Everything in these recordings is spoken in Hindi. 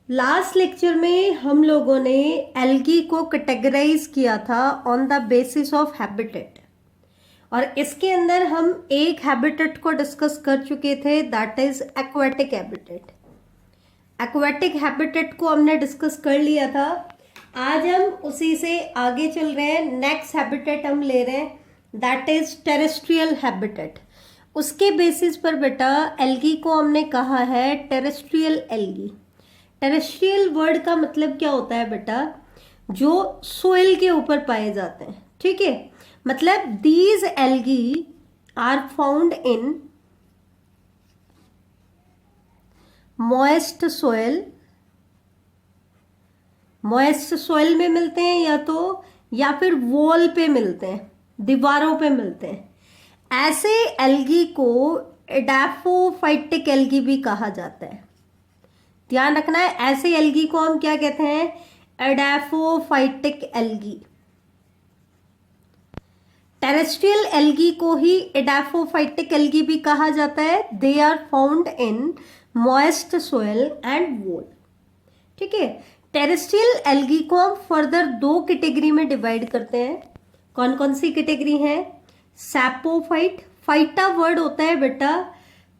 लास्ट लेक्चर में हम लोगों ने एल्गी को कैटेगराइज किया था on the basis of habitat, और इसके अंदर हम एक हैबिटेट को डिस्कस कर चुके थे, that is aquatic habitat. Aquatic habitat को हमने डिस्कस कर लिया था। आज हम उसी से आगे चल रहे हैं। नेक्स्ट हैबिटेट हम ले रहे हैं, दैट इज टेरेस्ट्रियल हैबिटेट। उसके बेसिस पर बेटा एल्गी को हमने कहा है टेरेस्ट्रियल एल्गी। टेरेस्ट्रियल वर्ड का मतलब क्या होता है बेटा? जो सोइल के ऊपर पाए जाते हैं, ठीक है। मतलब these algae are found in moist soil. Moist soil में मिलते हैं या फिर वॉल पे मिलते हैं, दीवारों पे मिलते हैं। ऐसे एल्गी को एडाफोफाइटिक एल्गी भी कहा जाता है। ध्यान रखना है, ऐसे एल्गी को हम क्या कहते हैं? एडाफोफाइटिक एल्गी। टेरेस्ट्रियल एल्गी को ही एडाफोफाइटिक एल्गी भी कहा जाता है। They are found in moist soil and wall, ठीक है। टेरेस्ट्रियल एल्गी को हम फर्दर दो कैटेगरी में डिवाइड करते हैं। कौन कौन सी कैटेगरी है? सैपोफाइट। फाइटा वर्ड होता है बेटा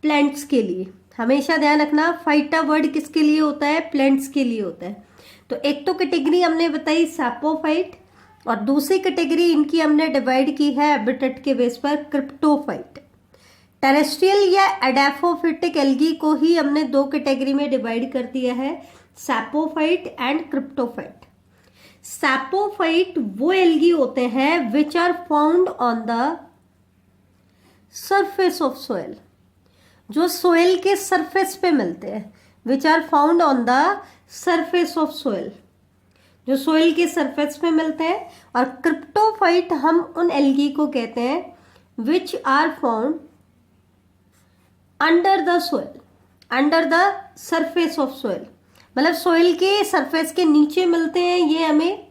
प्लांट्स के लिए, हमेशा ध्यान रखना। फाइटा वर्ड किसके लिए होता है? प्लांट्स के लिए होता है। तो एक तो कैटेगरी हमने बताई सैपोफाइट, और दूसरी कैटेगरी इनकी हमने डिवाइड की है हैबिटेट के बेस पर, क्रिप्टोफाइट। टेरेस्ट्रियल या एडाफोफाइटिक एल्गी को ही हमने दो कैटेगरी में डिवाइड कर दिया है, सैपोफाइट एंड क्रिप्टोफाइट। सैपोफाइट वो एल्गी होते हैं which are found on the surface of soil, जो सोइल के सरफेस पे मिलते हैं। Which are found on the surface of soil, जो सोइल के सरफेस पे मिलते हैं। और क्रिप्टोफाइट हम उन एल्गी को कहते हैं which are found under the soil, under the surface of soil, मतलब सोइल के सरफेस के नीचे मिलते हैं ये हमें,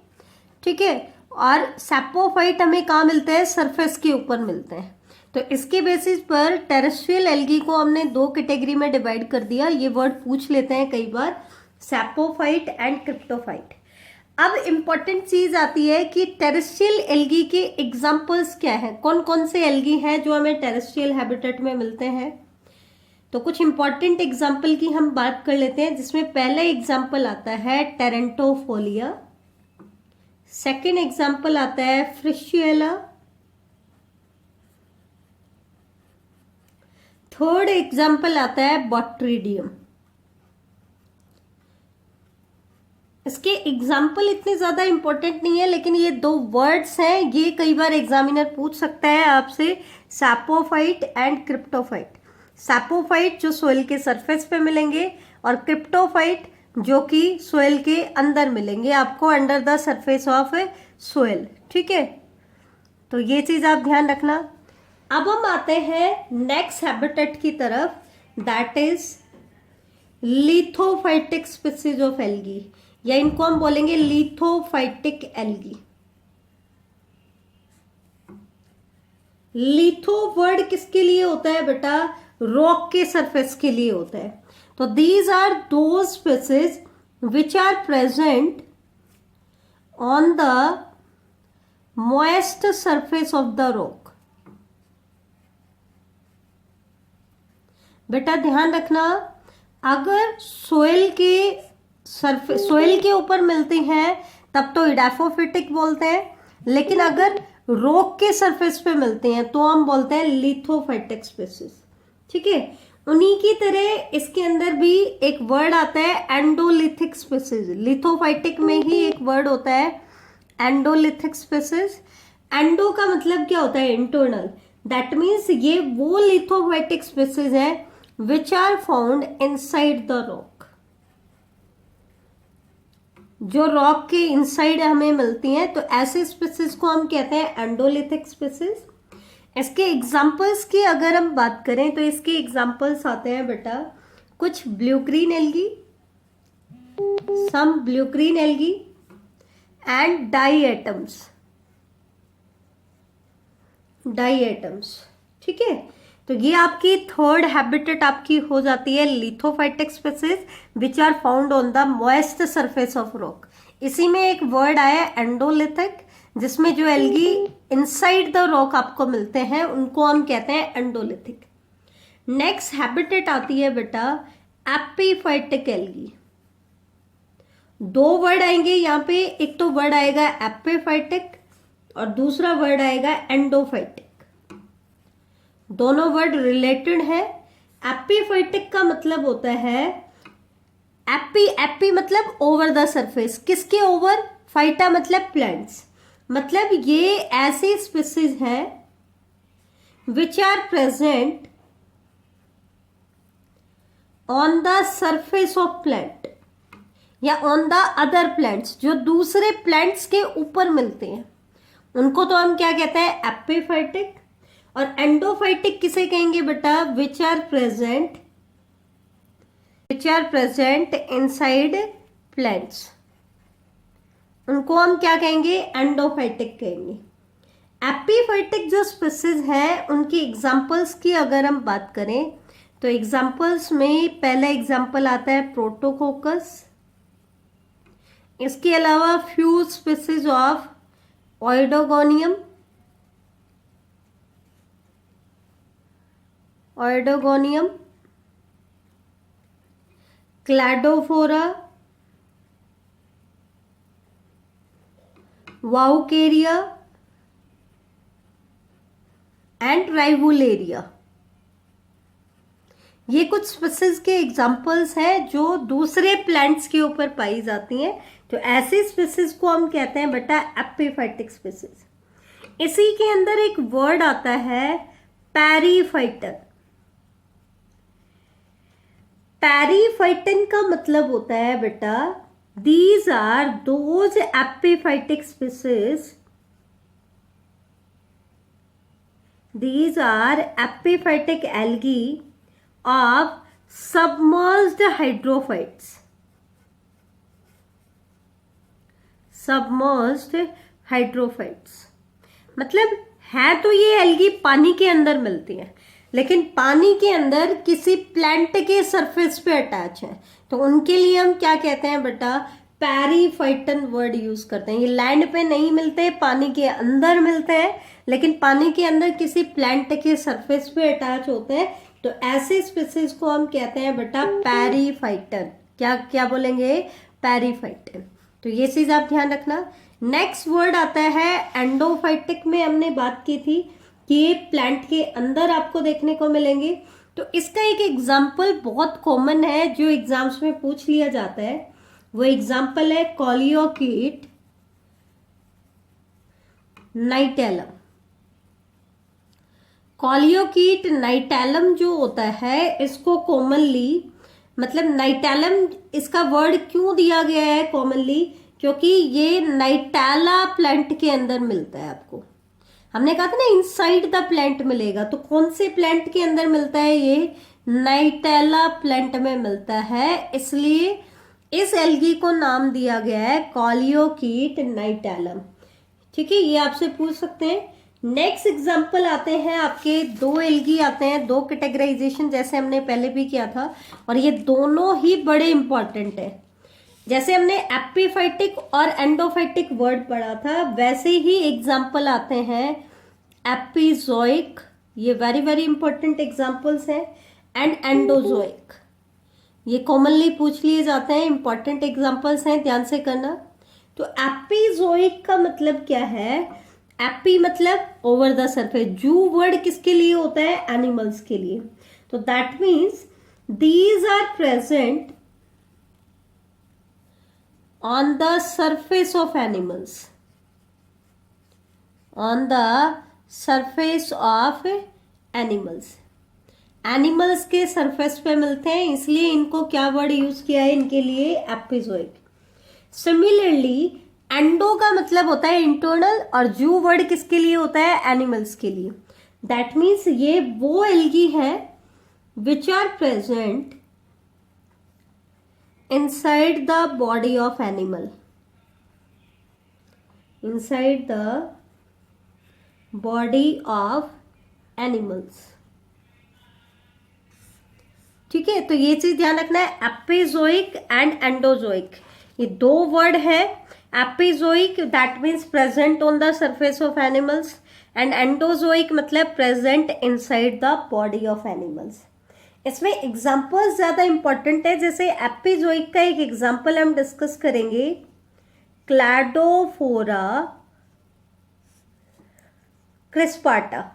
ठीक है। और सैपोफाइट हमें कहाँ मिलते हैं? सरफेस के ऊपर मिलते हैं। तो इसके बेसिस पर टेरेस्ट्रियल एल्गी को हमने दो कैटेगरी में डिवाइड कर दिया। ये वर्ड पूछ लेते हैं कई बार, सैपोफाइट एंड क्रिप्टोफाइट। अब इंपॉर्टेंट चीज आती है कि टेरेस्ट्रियल एल्गी के एग्जांपल्स क्या हैं, कौन कौन से एल्गी हैं जो हमें टेरेस्ट्रियल हैबिटेट में मिलते हैं। तो कुछ इंपॉर्टेंट एग्जांपल की हम बात कर लेते हैं, जिसमें पहला एग्जांपल आता है टेरेंटोफोलिया, सेकेंड एग्जांपल आता है फ्रिशियला, थर्ड एग्जाम्पल आता है बॉट्रीडियम। इसके एग्जाम्पल इतने ज्यादा इंपॉर्टेंट नहीं है, लेकिन ये दो वर्ड्स हैं, ये कई बार एग्जामिनर पूछ सकता है आपसे, सैपोफाइट एंड क्रिप्टोफाइट। सैपोफाइट जो सोइल के सरफेस पे मिलेंगे, और क्रिप्टोफाइट जो कि सोइल के अंदर मिलेंगे आपको, under the surface of soil, ठीक है। तो ये चीज आप ध्यान रखना। अब हम आते हैं नेक्स्ट हैबिटेट की तरफ, that is lithophytic species of algae, या इनको हम बोलेंगे लिथोफाइटिक एल्गी। लिथो वर्ड किसके लिए होता है बेटा? रॉक के सरफेस के लिए होता है। तो these are those species which are present on the moist surface of the rock. बेटा ध्यान रखना, अगर सोइल के ऊपर मिलती हैं तब तो एडाफोफाइटिक बोलते हैं, लेकिन अगर रॉक के सरफेस पे मिलते हैं तो हम बोलते हैं लिथोफाइटिक स्पीसीज, ठीक है। उन्हीं की तरह इसके अंदर भी एक वर्ड आता है एंडोलिथिक स्पीसीज। लिथोफाइटिक में ही एक वर्ड होता है एंडोलिथिक स्पीसीज। एंडो का मतलब क्या होता है? इंटरनल। दैट मीन्स ये वो लिथोफाइटिक स्पीसीज है which are found inside the rock, जो रॉक के इनसाइड हमें मिलती हैं। तो ऐसे स्पीसीज को हम कहते हैं एंडोलिथिक स्पीसीज। इसके एग्जांपल्स की अगर हम बात करें तो इसके एग्जांपल्स आते हैं बेटा कुछ blue green algae, some blue green algae and diatoms, ठीक है। तो ये आपकी थर्ड हैबिटेट आपकी हो जाती है lithophytic species which are found on the moist surface of rock. इसी में एक वर्ड आया एंडोलिथिक, जिसमें जो एल्गी इनसाइड द रॉक आपको मिलते हैं उनको हम कहते हैं एंडोलिथिक। नेक्स्ट हैबिटेट आती है बेटा एपीफाइटिक एल्गी। दो वर्ड आएंगे यहाँ पे, एक तो वर्ड आएगा एपीफाइटिक और दूसरा वर्ड आएगा एंडोफाइटिक। दोनों वर्ड रिलेटेड है। एपीफाइटिक का मतलब होता है एपी मतलब ओवर द सरफेस, किसके ओवर, फाइटा मतलब प्लांट्स, मतलब ये ऐसी स्पीसीज हैं which are present on the surface of plant या ऑन द अदर प्लांट्स, जो दूसरे प्लांट्स के ऊपर मिलते हैं उनको तो हम क्या कहते हैं एपीफाइटिक। और एंडोफाइटिक किसे कहेंगे बेटा, which are present inside plants, उनको हम क्या कहेंगे एंडोफाइटिक कहेंगे। एपीफाइटिक जो स्पीसीज है उनकी एग्जांपल्स की अगर हम बात करें तो एग्जांपल्स में पहला एग्जांपल आता है प्रोटोकोकस। इसके अलावा few species of Oedogonium, Cladophora, Vaucheria and Rivularia. ये कुछ स्पीसीज के एग्जाम्पल्स हैं जो दूसरे प्लांट्स के ऊपर पाई जाती हैं। तो ऐसी स्पीसीज को हम कहते हैं बेटा एपीफाइटिक स्पीसीज। इसी के अंदर एक वर्ड आता है पैरीफाइटन। पैरीफाइटन का मतलब होता है बेटा these are those epiphytic species, these are epiphytic algae of submerged hydrophytes, submerged hydrophytes मतलब है तो ये एल्गी पानी के अंदर मिलती है, लेकिन पानी के अंदर किसी प्लांट के सरफेस पे अटैच है, तो उनके लिए हम क्या कहते हैं बेटा पैरीफाइटन वर्ड यूज करते हैं। ये लैंड पे नहीं मिलते, पानी के अंदर मिलते हैं, लेकिन पानी के अंदर किसी प्लांट के सरफेस पे अटैच होते हैं, तो ऐसे स्पीसीज को हम कहते हैं बेटा पैरीफाइटन। क्या क्या बोलेंगे पैरीफाइटन। तो ये चीज आप ध्यान रखना। नेक्स्ट वर्ड आता है एंडोफाइटिक। में हमने बात की थी कि ये प्लांट के अंदर आपको देखने को मिलेंगे। तो इसका एक एग्जाम्पल बहुत कॉमन है जो एग्जाम्स में पूछ लिया जाता है, वो एग्जाम्पल है कॉलियोकीट नाइटेलम। कॉलियोकीट नाइटेलम जो होता है इसको कॉमनली मतलब नाइटेलम इसका वर्ड क्यों दिया गया है कॉमनली, क्योंकि ये नाइटेला प्लांट के अंदर मिलता है। आपको हमने कहा था ना इनसाइड द प्लांट मिलेगा, तो कौन से प्लांट के अंदर मिलता है, ये नाइटेला प्लांट में मिलता है, इसलिए इस एल्गी को नाम दिया गया है कॉलियोकीट नाइटेलम। ठीक है, ये आपसे पूछ सकते हैं। नेक्स्ट एग्जांपल आते हैं आपके, दो एल्गी आते हैं, दो कैटेगराइजेशन जैसे हमने पहले भी किया था, और ये दोनों ही बड़े इंपॉर्टेंट है। जैसे हमने एपीफाइटिक और एंडोफाइटिक वर्ड पढ़ा था, वैसे ही एग्जाम्पल आते हैं एपिजोइक, ये वेरी वेरी इंपॉर्टेंट एग्जाम्पल्स हैं, एंड एंडोजोइक, ये कॉमनली पूछ लिए जाते हैं, इंपॉर्टेंट एग्जाम्पल्स हैं, ध्यान से करना। तो एपिजोइक का मतलब क्या है, एपी मतलब over the surface, zoo word किसके लिए होता है, एनिमल्स के लिए। तो that means these are present on the surface of animals, on the surface of animals, animals के सरफेस पे मिलते हैं, इसलिए इनको क्या वर्ड यूज किया है इनके लिए एपिजोइक। सिमिलरली एंडो का मतलब होता है इंटरनल, और जू वर्ड किसके लिए होता है, एनिमल्स के लिए। दैट मीन्स ये वो एल्गी है which are present inside the body of animal, inside the body of animals, ठीक है, तो ये चीज ध्यान रखना है। एपिजोइक एंड एंडोजोइक, ये दो वर्ड है। Epizoic that means present on the surface of animals, and endozoic मतलब present inside the body of animals. इसमें एग्जाम्पल्स ज्यादा इंपॉर्टेंट है। जैसे एपिजोइक का एक एग्जाम्पल हम डिस्कस करेंगे, क्लैडोफोरा क्रिस्पाटा।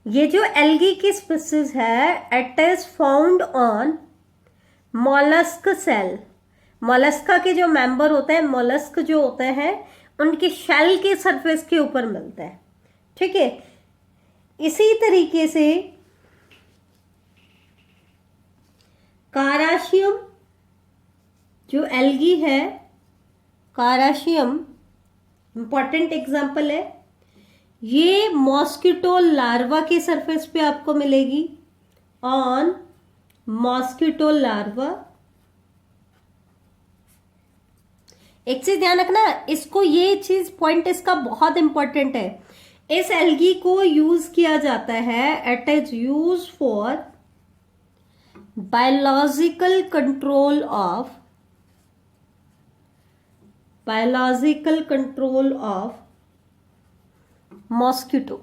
ये जो एल्गी की स्पीसीज है, it is found on mollusc shell. Mollusca के जो मेंबर होते हैं, मोलस्क जो होते हैं, उनके शेल के सरफेस के ऊपर मिलता है। ठीक है, इसी तरीके से काराशियम जो एल्गी है, काराशियम इंपॉर्टेंट एग्जाम्पल है। ये मॉस्किटो लार्वा के सरफेस पे आपको मिलेगी, ऑन मॉस्किटो लार्वा। एक चीज ध्यान रखना, इसको ये चीज पॉइंट इसका बहुत इंपॉर्टेंट है। इस एल्गी को यूज किया जाता है, it is use for biological control of mosquito.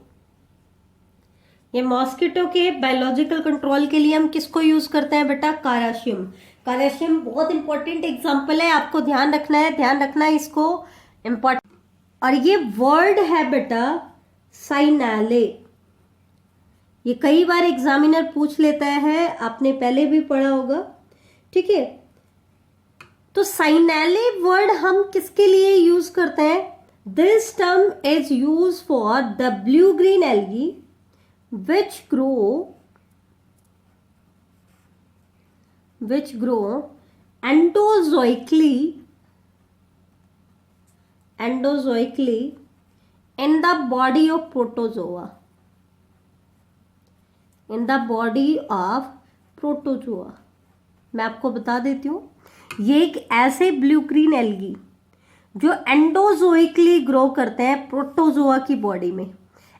ये मॉस्किटो के बायोलॉजिकल कंट्रोल के लिए हम किसको यूज करते हैं बेटा? काराशियम। काराशियम बहुत इंपॉर्टेंट एग्जांपल है, आपको ध्यान रखना है, ध्यान रखना है इसको, इंपॉर्टेंट। और ये वर्ड है बेटा साइनाले। ये कई बार एग्जामिनर पूछ लेता है, आपने पहले भी पढ़ा होगा। ठीक है, तो साइनाले वर्ड हम किसके लिए यूज करते हैं? This term is use for the blue green algae which grow endozoically in the body of protozoa, मैं आपको बता देती हूँ, ये एक ऐसे ब्लू ग्रीन एल्गी जो एंडोजोइकली ग्रो करते हैं प्रोटोजोआ की बॉडी में,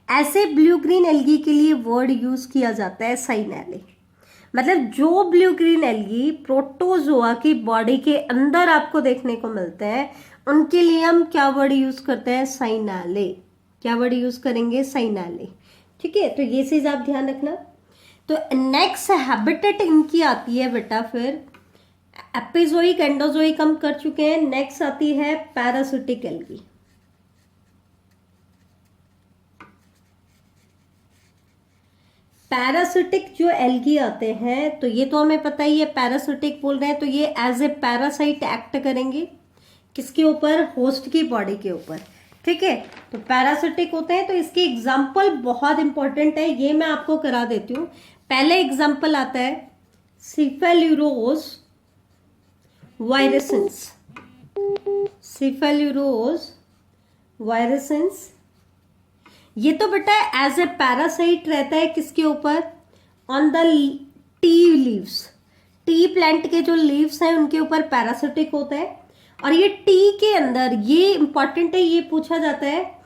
ऐसे ब्लू ग्रीन एल्गी के लिए वर्ड यूज किया जाता है साइनाले। मतलब जो ब्लू ग्रीन एल्गी प्रोटोजोआ की बॉडी के अंदर आपको देखने को मिलते हैं, उनके लिए हम क्या वर्ड यूज करते हैं? साइनाले। क्या वर्ड यूज करेंगे? साइनाले। ठीक है, तो ये चीज आप ध्यान रखना। तो नेक्स्ट हैबिटेट इनकी आती है बेटा, फिर एपिजोइक एंडोजोइक हम कर चुके हैं, नेक्स्ट आती है पैरासिटिक एल्गी। पैरासिटिक जो एल्गी आते हैं, तो ये तो हमें पता ही है, पैरासिटिक बोल रहे हैं तो ये एज ए पैरासाइट एक्ट करेंगे किसके ऊपर? होस्ट की बॉडी के ऊपर। ठीक है, तो पैरासिटिक होते हैं, तो इसकी एग्जाम्पल बहुत इंपॉर्टेंट है, ये मैं आपको करा देती हूँ। पहले एग्जाम्पल आता है सिफेल्यूरोज वायरसेंस। सिफेल्यूरोज वायरसेंस, ये तो बेटा एज ए पैरासाइट रहता है किसके ऊपर? On the tea leaves. T plant के जो लीव्स हैं उनके ऊपर पैरासिटिक होता है। और ये टी के अंदर, ये इंपॉर्टेंट है, ये पूछा जाता है